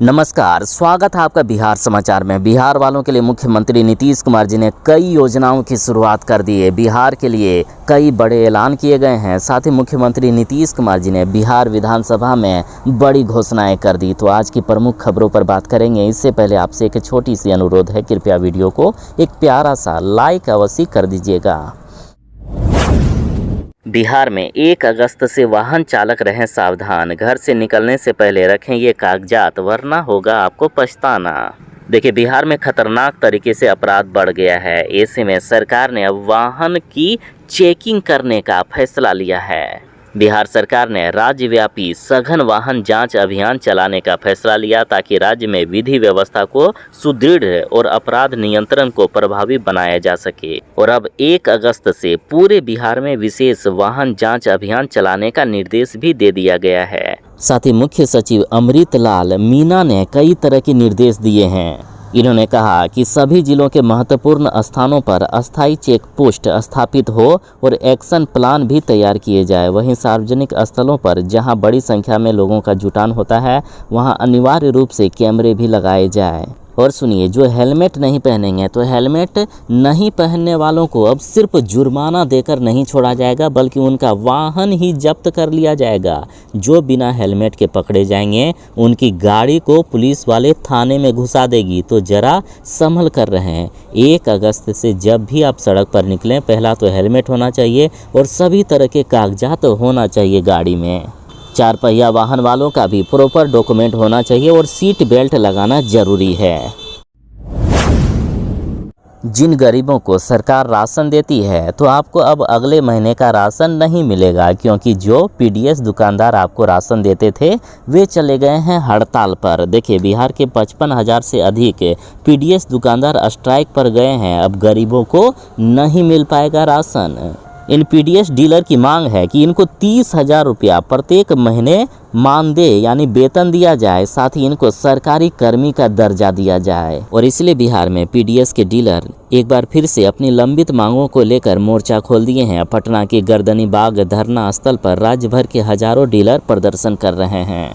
नमस्कार, स्वागत है आपका बिहार समाचार में। बिहार वालों के लिए मुख्यमंत्री नीतीश कुमार जी ने कई योजनाओं की शुरुआत कर दी है। बिहार के लिए कई बड़े ऐलान किए गए हैं। साथ ही मुख्यमंत्री नीतीश कुमार जी ने बिहार विधानसभा में बड़ी घोषणाएं कर दी। तो आज की प्रमुख खबरों पर बात करेंगे। इससे पहले आपसे एक छोटी सी अनुरोध है, कृपया वीडियो को एक प्यारा सा लाइक अवश्य कर दीजिएगा। बिहार में 1 अगस्त से वाहन चालक रहें सावधान। घर से निकलने से पहले रखें ये कागजात, वरना होगा आपको पछताना। देखिए, बिहार में खतरनाक तरीके से अपराध बढ़ गया है। ऐसे में सरकार ने अब वाहन की चेकिंग करने का फैसला लिया है। बिहार सरकार ने राज्यव्यापी सघन वाहन जांच अभियान चलाने का फैसला लिया, ताकि राज्य में विधि व्यवस्था को सुदृढ़ और अपराध नियंत्रण को प्रभावी बनाया जा सके। और अब 1 अगस्त से पूरे बिहार में विशेष वाहन जांच अभियान चलाने का निर्देश भी दे दिया गया है। साथ ही मुख्य सचिव अमृत लाल मीना ने कई तरह के निर्देश दिए हैं। इन्होंने कहा कि सभी जिलों के महत्वपूर्ण स्थानों पर अस्थायी चेक पोस्ट स्थापित हो और एक्शन प्लान भी तैयार किए जाए। वहीं सार्वजनिक स्थलों पर जहां बड़ी संख्या में लोगों का जुटान होता है, वहां अनिवार्य रूप से कैमरे भी लगाए जाएं। और सुनिए, जो हेलमेट नहीं पहनेंगे तो हेलमेट नहीं पहनने वालों को अब सिर्फ जुर्माना देकर नहीं छोड़ा जाएगा, बल्कि उनका वाहन ही जब्त कर लिया जाएगा। जो बिना हेलमेट के पकड़े जाएंगे, उनकी गाड़ी को पुलिस वाले थाने में घुसा देगी। तो जरा संभल कर रहें। 1 अगस्त से जब भी आप सड़क पर निकलें, पहला तो हेलमेट होना चाहिए और सभी तरह के कागजात होना चाहिए गाड़ी में। 4 पहिया वाहन वालों का भी प्रॉपर डॉक्यूमेंट होना चाहिए और सीट बेल्ट लगाना जरूरी है। जिन गरीबों को सरकार राशन देती है, तो आपको अब अगले महीने का राशन नहीं मिलेगा, क्योंकि जो पीडीएस दुकानदार आपको राशन देते थे, वे चले गए हैं हड़ताल पर। देखिए, बिहार के 55,000 से अधिक पीडीएस दुकानदार स्ट्राइक पर गए हैं। अब गरीबों को नहीं मिल पाएगा राशन। इन पीडीएस डीलर की मांग है कि इनको 30,000 रुपया प्रत्येक महीने मानदेय यानी वेतन दिया जाए। साथ ही इनको सरकारी कर्मी का दर्जा दिया जाए। और इसलिए बिहार में पीडीएस के डीलर एक बार फिर से अपनी लंबित मांगों को लेकर मोर्चा खोल दिए हैं। पटना के गर्दनी बाग धरना स्थल पर राज्य भर के हजारों डीलर प्रदर्शन कर रहे हैं।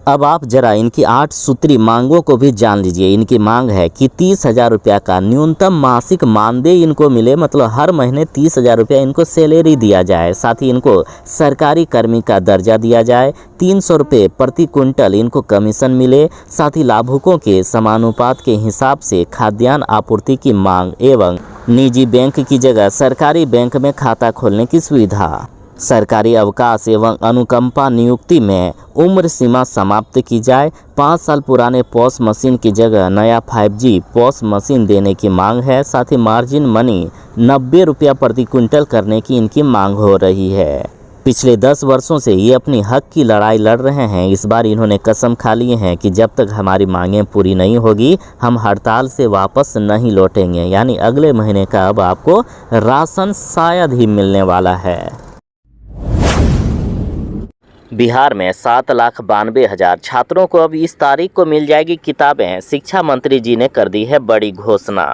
अब आप जरा इनकी 8 सूत्री मांगों को भी जान लीजिए। इनकी मांग है कि 30,000 रुपया का न्यूनतम मासिक मानदेय इनको मिले, मतलब हर महीने 30,000 रुपया इनको सैलरी दिया जाए। साथ ही इनको सरकारी कर्मी का दर्जा दिया जाए। 300 रुपये प्रति क्विंटल इनको कमीशन मिले। साथ ही लाभुकों के समानुपात के हिसाब से खाद्यान्न आपूर्ति की मांग एवं निजी बैंक की जगह सरकारी बैंक में खाता खोलने की सुविधा। सरकारी अवकाश एवं अनुकंपा नियुक्ति में उम्र सीमा समाप्त की जाए। 5 साल पुराने पॉस मशीन की जगह नया 5G पॉस मशीन देने की मांग है। साथ ही मार्जिन मनी 90 रुपया प्रति क्विंटल करने की इनकी मांग हो रही है। पिछले 10 वर्षों से ये अपनी हक की लड़ाई लड़ रहे हैं। इस बार इन्होंने कसम खा ली है कि जब तक हमारी मांगें पूरी नहीं होगी, हम हड़ताल से वापस नहीं लौटेंगे। यानी अगले महीने का अब आपको राशन शायद ही मिलने वाला है। बिहार में 7,92,000 छात्रों को अब इस तारीख को मिल जाएगी किताबें। शिक्षा मंत्री जी ने कर दी है बड़ी घोषणा।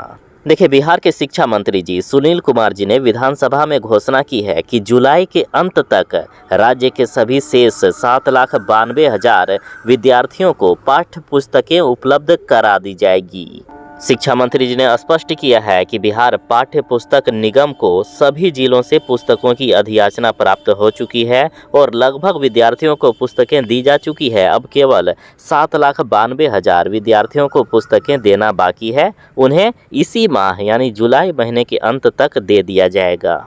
देखिए, बिहार के शिक्षा मंत्री जी सुनील कुमार जी ने विधानसभा में घोषणा की है कि जुलाई के अंत तक राज्य के सभी शेष 7,92,000 विद्यार्थियों को पाठ्य पुस्तकें उपलब्ध करा दी जाएगी। शिक्षा मंत्री जी ने स्पष्ट किया है कि बिहार पाठ्य पुस्तक निगम को सभी जिलों से पुस्तकों की अधियाचना प्राप्त हो चुकी है और लगभग विद्यार्थियों को पुस्तकें दी जा चुकी है। अब केवल 7,92,000 विद्यार्थियों को पुस्तकें देना बाकी है। उन्हें इसी माह यानी जुलाई महीने के अंत तक दे दिया जाएगा।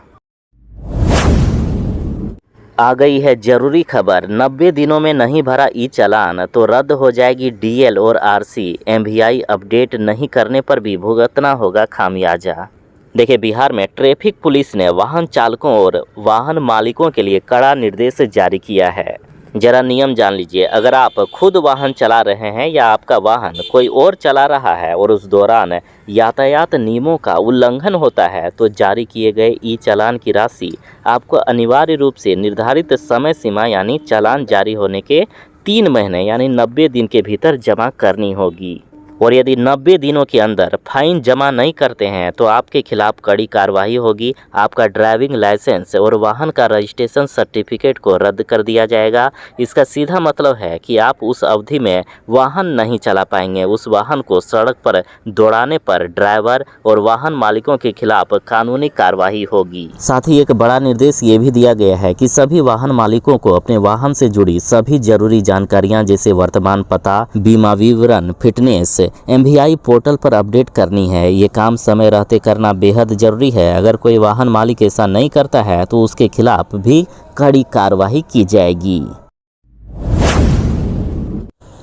आ गई है जरूरी खबर। 90 दिनों में नहीं भरा ई चालान तो रद्द हो जाएगी डीएल और आरसी। एमवीआई अपडेट नहीं करने पर भी भुगतना होगा खामियाजा। देखिए, बिहार में ट्रैफिक पुलिस ने वाहन चालकों और वाहन मालिकों के लिए कड़ा निर्देश जारी किया है। जरा नियम जान लीजिए। अगर आप खुद वाहन चला रहे हैं या आपका वाहन कोई और चला रहा है और उस दौरान यातायात नियमों का उल्लंघन होता है, तो जारी किए गए ई चालान की राशि आपको अनिवार्य रूप से निर्धारित समय सीमा यानी चालान जारी होने के 3 महीने यानी 90 दिन के भीतर जमा करनी होगी। और यदि 90 दिनों के अंदर फाइन जमा नहीं करते हैं तो आपके खिलाफ कड़ी कार्रवाई होगी। आपका ड्राइविंग लाइसेंस और वाहन का रजिस्ट्रेशन सर्टिफिकेट को रद्द कर दिया जाएगा। इसका सीधा मतलब है कि आप उस अवधि में वाहन नहीं चला पाएंगे। उस वाहन को सड़क पर दौड़ाने पर ड्राइवर और वाहन मालिकों के खिलाफ कानूनी कार्रवाई होगी। साथ ही एक बड़ा निर्देश ये भी दिया गया है कि सभी वाहन मालिकों को अपने वाहन से जुड़ी सभी जरूरी जानकारियां जैसे वर्तमान पता, बीमा विवरण, फिटनेस MVI पोर्टल पर अपडेट करनी है। ये काम समय रहते करना बेहद जरूरी है। अगर कोई वाहन मालिक ऐसा नहीं करता है तो उसके खिलाफ भी कड़ी कार्रवाई की जाएगी।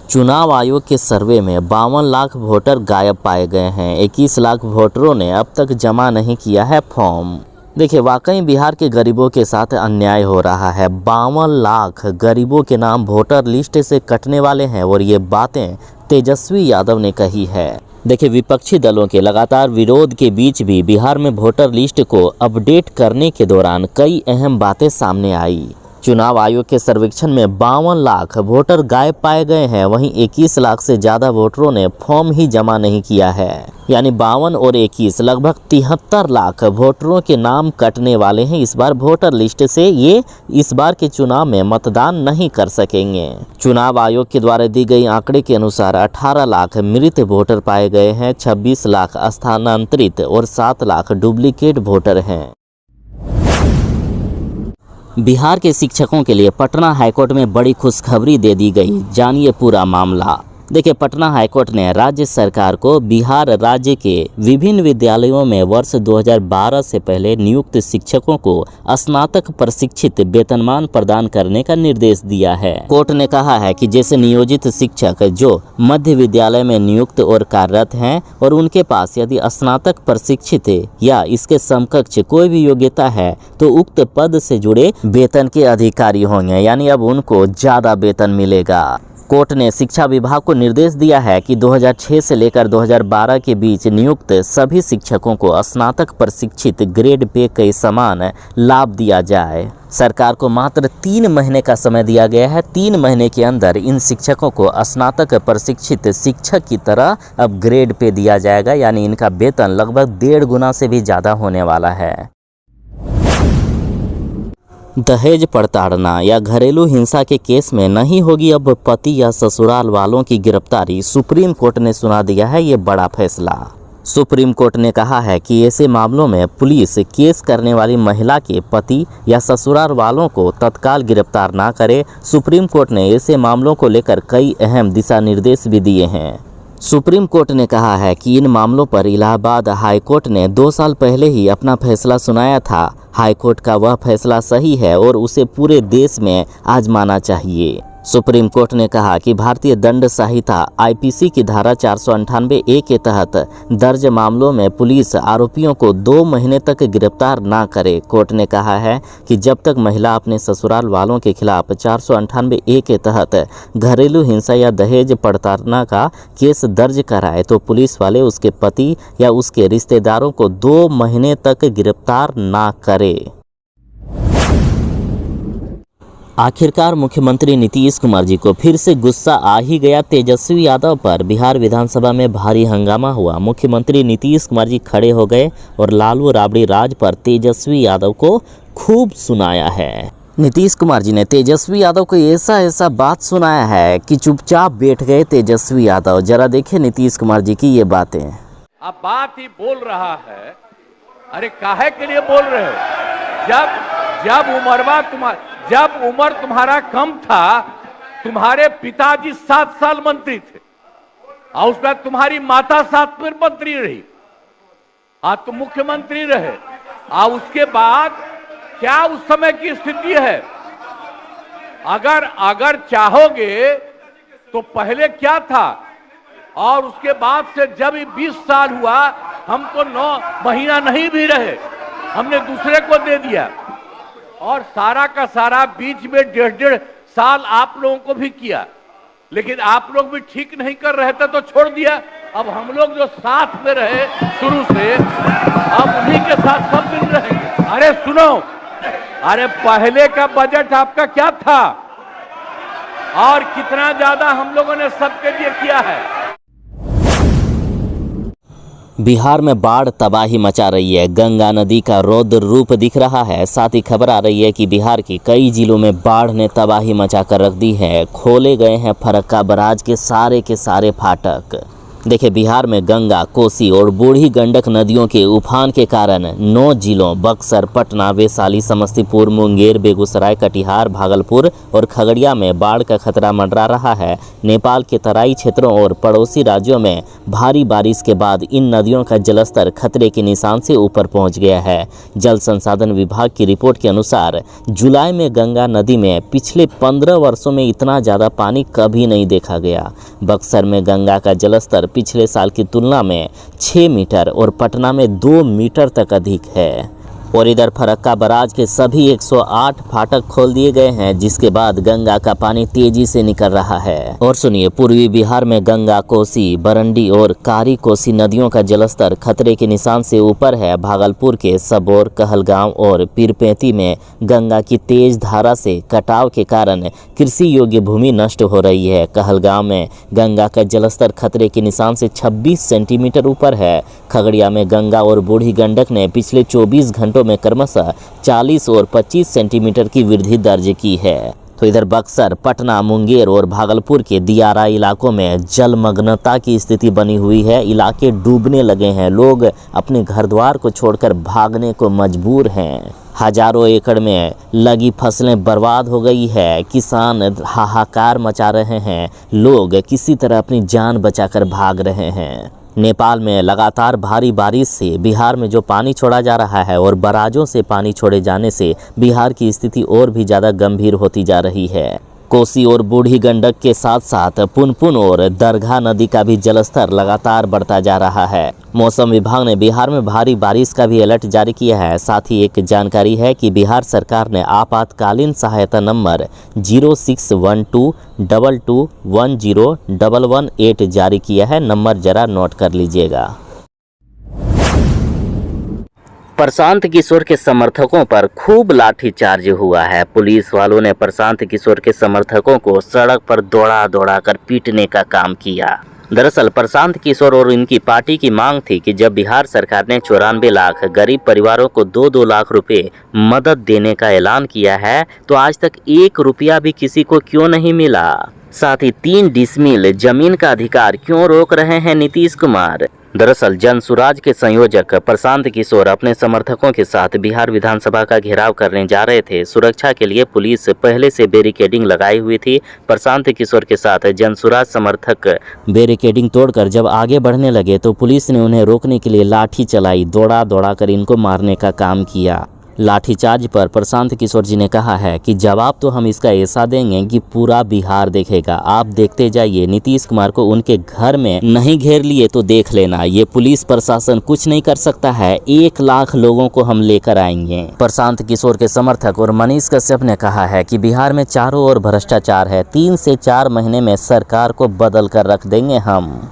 चुनाव आयोग के सर्वे में 52 लाख वोटर गायब पाए गए हैं। 21 लाख वोटरों ने अब तक जमा नहीं किया है फॉर्म। देखिए, वाकई बिहार के गरीबों के साथ अन्याय हो रहा है। 52 लाख गरीबों के नाम वोटर लिस्ट से कटने वाले हैं और ये बातें तेजस्वी यादव ने कही है। देखिए, विपक्षी दलों के लगातार विरोध के बीच भी बिहार में वोटर लिस्ट को अपडेट करने के दौरान कई अहम बातें सामने आई। चुनाव आयोग के सर्वेक्षण में 52 लाख वोटर गायब पाए गए हैं। वहीं 21 लाख से ज़्यादा वोटरों ने फॉर्म ही जमा नहीं किया है। यानी 52 और 21 लगभग 73 लाख वोटरों के नाम कटने वाले हैं। इस बार वोटर लिस्ट से ये इस बार के चुनाव में मतदान नहीं कर सकेंगे। चुनाव आयोग के द्वारा दी गई आंकड़े के अनुसार 18 लाख मृत वोटर पाए गए हैं, 26 लाख स्थानांतरित और 7 लाख डुप्लीकेट वोटर हैं। बिहार के शिक्षकों के लिए पटना हाईकोर्ट में बड़ी खुशखबरी दे दी गई। जानिए पूरा मामला। देखिए, पटना हाईकोर्ट ने राज्य सरकार को बिहार राज्य के विभिन्न विद्यालयों में वर्ष 2012 से पहले नियुक्त शिक्षकों को स्नातक प्रशिक्षित वेतनमान प्रदान करने का निर्देश दिया है। कोर्ट ने कहा है कि जैसे नियोजित शिक्षक जो मध्य विद्यालय में नियुक्त और कार्यरत हैं और उनके पास यदि स्नातक प्रशिक्षित या इसके समकक्ष कोई भी योग्यता है तो उक्त पद से जुड़े वेतन के अधिकारी होंगे, यानी अब उनको ज़्यादा वेतन मिलेगा। कोर्ट ने शिक्षा विभाग को निर्देश दिया है कि 2006 से लेकर 2012 के बीच नियुक्त सभी शिक्षकों को स्नातक प्रशिक्षित ग्रेड पे के समान लाभ दिया जाए। सरकार को मात्र 3 महीने का समय दिया गया है। 3 महीने के अंदर इन शिक्षकों को स्नातक प्रशिक्षित शिक्षक की तरह अब ग्रेड पे दिया जाएगा, यानी इनका वेतन लगभग 1.5 गुना से भी ज़्यादा होने वाला है। दहेज प्रताड़ना या घरेलू हिंसा के केस में नहीं होगी अब पति या ससुराल वालों की गिरफ्तारी। सुप्रीम कोर्ट ने सुना दिया है ये बड़ा फैसला। सुप्रीम कोर्ट ने कहा है कि ऐसे मामलों में पुलिस केस करने वाली महिला के पति या ससुराल वालों को तत्काल गिरफ्तार ना करे। सुप्रीम कोर्ट ने ऐसे मामलों को लेकर कई अहम दिशा निर्देश भी दिए हैं। सुप्रीम कोर्ट ने कहा है कि इन मामलों पर इलाहाबाद हाई कोर्ट ने 2 साल पहले ही अपना फैसला सुनाया था। हाई कोर्ट का वह फैसला सही है और उसे पूरे देश में आजमाना चाहिए। सुप्रीम कोर्ट ने कहा कि भारतीय दंड संहिता IPC की धारा 498A के तहत दर्ज मामलों में पुलिस आरोपियों को 2 महीने तक गिरफ्तार ना करे। कोर्ट ने कहा है कि जब तक महिला अपने ससुराल वालों के खिलाफ 498A के तहत घरेलू हिंसा या दहेज प्रताड़ना का केस दर्ज कराए तो पुलिस वाले उसके पति या उसके रिश्तेदारों को 2 महीने तक गिरफ्तार ना करे। आखिरकार मुख्यमंत्री नीतीश कुमार जी को फिर से गुस्सा आ ही गया। तेजस्वी यादव पर बिहार विधानसभा में भारी हंगामा हुआ। मुख्यमंत्री नीतीश कुमार जी खड़े हो गए और लालू राबड़ी राज पर तेजस्वी यादव को खूब सुनाया है। नीतीश कुमार जी ने तेजस्वी यादव को ऐसा बात सुनाया है कि चुपचाप बैठ गए तेजस्वी यादव। जरा देखिए नीतीश कुमार जी की ये बातें। अब बात ही बोल रहा है, अरे काहे के लिए बोल रहे हो? जब उम्र तुम्हारा कम था, तुम्हारे पिताजी 7 साल मंत्री थे और उसके बाद तुम्हारी माता 7 फिर मंत्री रही, आज तुम मुख्यमंत्री रहे। और उसके बाद क्या उस समय की स्थिति है? अगर चाहोगे तो पहले क्या था और उसके बाद से जब 20 साल हुआ, हम तो 9 महीना नहीं भी रहे, हमने दूसरे को दे दिया और सारा का सारा बीच में 1.5 साल आप लोगों को भी किया, लेकिन आप लोग भी ठीक नहीं कर रहे थे तो छोड़ दिया। अब हम लोग जो साथ में रहे शुरू से, अब उन्हीं के साथ सब दिन रहेंगे। अरे सुनो, अरे पहले का बजट आपका क्या था और कितना ज्यादा हम लोगों ने सबके लिए किया है। बिहार में बाढ़ तबाही मचा रही है। गंगा नदी का रौद्र रूप दिख रहा है। साथ ही खबर आ रही है कि बिहार के कई जिलों में बाढ़ ने तबाही मचा कर रख दी है। खोले गए हैं फरक्का बराज के सारे फाटक। देखिए, बिहार में गंगा, कोसी और बूढ़ी गंडक नदियों के उफान के कारण 9 जिलों बक्सर, पटना, वैशाली, समस्तीपुर, मुंगेर, बेगूसराय, कटिहार, भागलपुर और खगड़िया में बाढ़ का खतरा मंडरा रहा है। नेपाल के तराई क्षेत्रों और पड़ोसी राज्यों में भारी बारिश के बाद इन नदियों का जलस्तर खतरे के निशान से ऊपर पहुंच गया है। जल संसाधन विभाग की रिपोर्ट के अनुसार जुलाई में गंगा नदी में पिछले 15 वर्षों में इतना ज़्यादा पानी कभी नहीं देखा गया। बक्सर में गंगा का जलस्तर पिछले साल की तुलना में 6 मीटर और पटना में 2 मीटर तक अधिक है। और इधर फरक्का बराज के सभी 108 फाटक खोल दिए गए हैं, जिसके बाद गंगा का पानी तेजी से निकल रहा है। और सुनिए, पूर्वी बिहार में गंगा, कोसी, बरंडी और कारी कोसी नदियों का जलस्तर खतरे के निशान से ऊपर है। भागलपुर के सबौर, कहलगांव और पीरपेंती में गंगा की तेज धारा से कटाव के कारण कृषि योग्य भूमि नष्ट हो रही है। कहलगांव में गंगा का जलस्तर खतरे के निशान से 26 सेंटीमीटर ऊपर है। खगड़िया में गंगा और बूढ़ी गंडक ने पिछले 24 घंटों में क्रमशः 40 और 25 सेंटीमीटर की वृद्धि दर्ज की है। तो इधर बक्सर, पटना, मुंगेर और भागलपुर के दियारा इलाकों में जलमग्नता की स्थिति बनी हुई है। इलाके डूबने लगे हैं। लोग अपने घर द्वार को छोड़कर भागने को मजबूर हैं। हजारों एकड़ में लगी फसलें बर्बाद हो गई है। किसान हाहाकार मचा रहे हैं। लोग किसी तरह अपनी जान बचाकर भाग रहे हैं। नेपाल में लगातार भारी बारिश से बिहार में जो पानी छोड़ा जा रहा है और बराजों से पानी छोड़े जाने से बिहार की स्थिति और भी ज़्यादा गंभीर होती जा रही है। कोसी और बूढ़ी गंडक के साथ साथ पुनपुन और दरघा नदी का भी जलस्तर लगातार बढ़ता जा रहा है। मौसम विभाग ने बिहार में भारी बारिश का भी अलर्ट जारी किया है। साथ ही एक जानकारी है कि बिहार सरकार ने आपातकालीन सहायता नंबर 0612210118 जारी किया है। नंबर जरा नोट कर लीजिएगा। प्रशांत किशोर के समर्थकों पर खूब लाठीचार्ज हुआ है। पुलिस वालों ने प्रशांत किशोर के समर्थकों को सड़क पर दौड़ा कर पीटने का काम किया। दरअसल प्रशांत किशोर और इनकी पार्टी की मांग थी कि जब बिहार सरकार ने 94 लाख गरीब परिवारों को 2-2 लाख रुपए मदद देने का ऐलान किया है, तो आज तक 1 रुपया भी किसी को क्यों नहीं मिला। साथ ही 3 डिसमिल जमीन का अधिकार क्यों रोक रहे हैं नीतीश कुमार। दरअसल जनसुराज के संयोजक प्रशांत किशोर अपने समर्थकों के साथ बिहार विधानसभा का घेराव करने जा रहे थे। सुरक्षा के लिए पुलिस पहले से बैरिकेडिंग लगाई हुई थी। प्रशांत किशोर के साथ जनसुराज समर्थक बैरिकेडिंग तोड़कर जब आगे बढ़ने लगे तो पुलिस ने उन्हें रोकने के लिए लाठी चलाई। दौड़ा कर इनको मारने का काम किया। लाठीचार्ज पर प्रशांत किशोर जी ने कहा है कि जवाब तो हम इसका ऐसा देंगे कि पूरा बिहार देखेगा। आप देखते जाइए, नीतीश कुमार को उनके घर में नहीं घेर लिए तो देख लेना, ये पुलिस प्रशासन कुछ नहीं कर सकता है। 1 लाख लोगों को हम लेकर आएंगे। प्रशांत किशोर के समर्थक और मनीष कश्यप ने कहा है कि बिहार में चारों ओर भ्रष्टाचार है। 3 से 4 महीने में सरकार को बदल कर रख देंगे हम।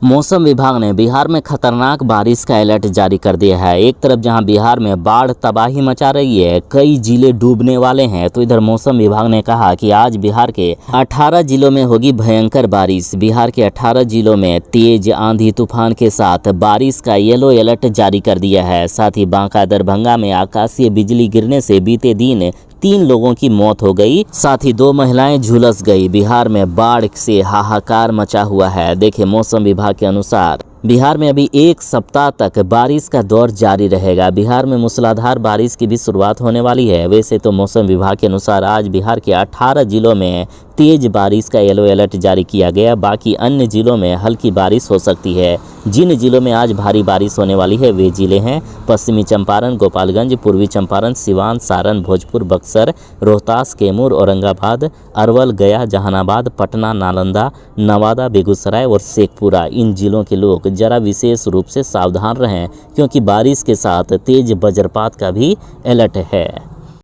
मौसम विभाग ने बिहार में खतरनाक बारिश का अलर्ट जारी कर दिया है। एक तरफ जहां बिहार में बाढ़ तबाही मचा रही है, कई जिले डूबने वाले हैं, तो इधर मौसम विभाग ने कहा कि आज बिहार के 18 जिलों में होगी भयंकर बारिश। बिहार के 18 जिलों में तेज आंधी तूफान के साथ बारिश का येलो अलर्ट जारी कर दिया है। साथ ही बांका, दरभंगा में आकाशीय बिजली गिरने से बीते दिन 3 लोगों की मौत हो गई। साथ ही 2 महिलाएं झुलस गई। बिहार में बाढ़ से हाहाकार मचा हुआ है। देखिए, मौसम विभाग के अनुसार बिहार में अभी 1 सप्ताह तक बारिश का दौर जारी रहेगा। बिहार में मूसलाधार बारिश की भी शुरुआत होने वाली है। वैसे तो मौसम विभाग के अनुसार आज बिहार के 18 जिलों में तेज बारिश का येलो अलर्ट जारी किया गया। बाकी अन्य जिलों में हल्की बारिश हो सकती है। जिन जिलों में आज भारी बारिश होने वाली है वे जिले हैं पश्चिमी चंपारण, गोपालगंज, पूर्वी चंपारण, सिवान, सारण, भोजपुर, बक्सर, रोहतास, कैमूर, औरंगाबाद, अरवल, गया, जहानाबाद, पटना, नालंदा, नवादा, बेगूसराय और शेखपुरा। इन जिलों के लोग जरा विशेष रूप से सावधान रहें, क्योंकि बारिश के साथ तेज वज्रपात का भी अलर्ट है।